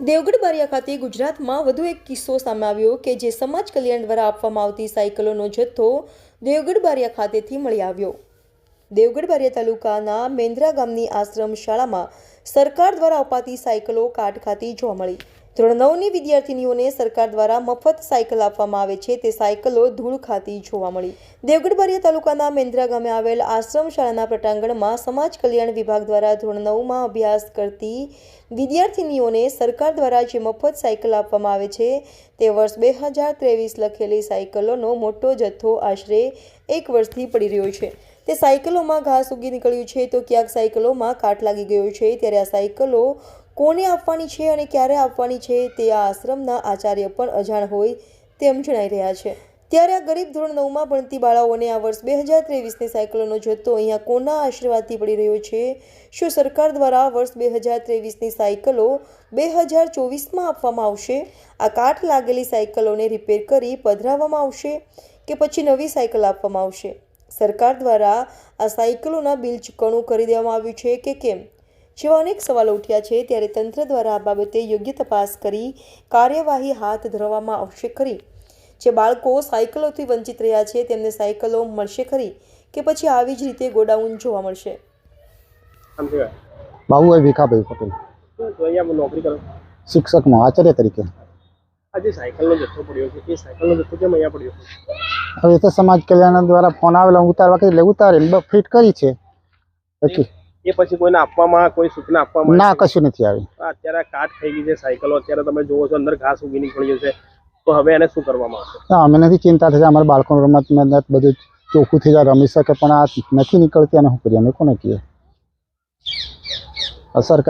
દેવગઢ બારિયા ખાતે ગુજરાતમાં વધુ એક કિસ્સો સામે આવ્યો કે જે સમાજ કલ્યાણ દ્વારા આપવામાં આવતી સાયકલોનો જથ્થો દેવગઢ બારિયા ખાતેથી મળી આવ્યો। દેવગઢ બારિયા તાલુકાના મેંદરા ગામની આશ્રમ શાળામાં સરકાર દ્વારા અપાતી સાયકલો કાટ ખાતી જોવા મળી। ધોરણ 9ની વિદ્યાર્થીનીઓને સરકાર દ્વારા મફત સાયકલ આપવામાં આવે છે તે સાયકલો ધૂળ ખાતી જોવા મળી। દેવગઢ બારિયા તાલુકાના મેંદરા ગામે આવેલ આશ્રમ શાળાના પ્રટાંગણમાં સમાજ કલ્યાણ વિભાગ દ્વારા ધોરણ 9માં અભ્યાસ કરતી વિદ્યાર્થીનીઓને સરકાર દ્વારા જે મફત સાયકલ આપવામાં આવે છે તે વર્ષ 2023 લખેલી સાયકલોનો મોટો જથ્થો આશરે 1 વર્ષથી પડી રહ્યો છે। તે સાયકલોમાં ઘાસ ઉગી નીકળ્યું છે તો ક્યાંક સાયકલોમાં કાટ લાગી ગયો છે। ત્યારે આ સાયકલો કોને આપવાની છે અને ક્યારે આપવાની છે તે આ આશ્રમના આચાર્ય પણ અજાણ હોય તેમ જણાઈ રહ્યા છે। ત્યારે આ ગરીબ ધોરણ 9માં ભણતી બાળાઓને આ વર્ષ 2023ની સાયકલોનો જથ્થો અહીંયા કોના આશીર્વાદથી પડી રહ્યો છે? શું સરકાર દ્વારા વર્ષ 2023ની સાયકલો 2024માં આપવામાં આવશે? આ કાટ લાગેલી સાયકલોને રિપેર કરી પધરાવવામાં આવશે કે પછી નવી સાયકલ આપવામાં આવશે? સરકાર દ્વારા આ સાયકલોના બિલ ચૂકવણું કરી દેવામાં આવ્યું છે કે કેમ? જેવા અનેક સવાલો ઉઠ્યા છે। ત્યારે તંત્ર દ્વારા આ બાબતે યોગ્ય તપાસ કરી કાર્યવાહી હાથ ધરવામાં આવશે ખરી? જે બાળકો સાયકલોથી વંચિત રહ્યા છે તેમને સાયકલો મળશે ખરી કે પછી આવી જ રીતે ગોડાઉન જોવા મળશે? બાબુભાઈ ભીખાભાઈ પટેલ, નોકરી કરો? શિક્ષકમાં આચાર્ય તરીકે। આજે સાયકલનો જથ્થો પડ્યો છે, એ સાયકલનો જથ્થો કેમ અહીંયા પડ્યો છે? હવે તો સમાજ કલ્યાણ દ્વારા ફોન આવેલો ઉતારવા એટલે ઉતારીને ફિટ કરી છે। એ પછી કોઈને આપવામાં કોઈ સૂચના આપવામાં ના, કશું નથી આવી। અત્યારે કાટ થઈ ગઈ છે સાયકલો, અત્યારે તમે જોવો છો અંદર ઘાસ ઉગી નીકળ્યું છે, તો હવે એને શું કરવામાં આવશે? અમે નથી ચિંતા થઈ, અમારા બાળકોનું રમત મહેનત બધું ચોખ્ખું થઈ જાય, રમી શકે, પણ આ નથી નીકળતી અને શું કરીએ? અમે કોને કહીએ? સરકાર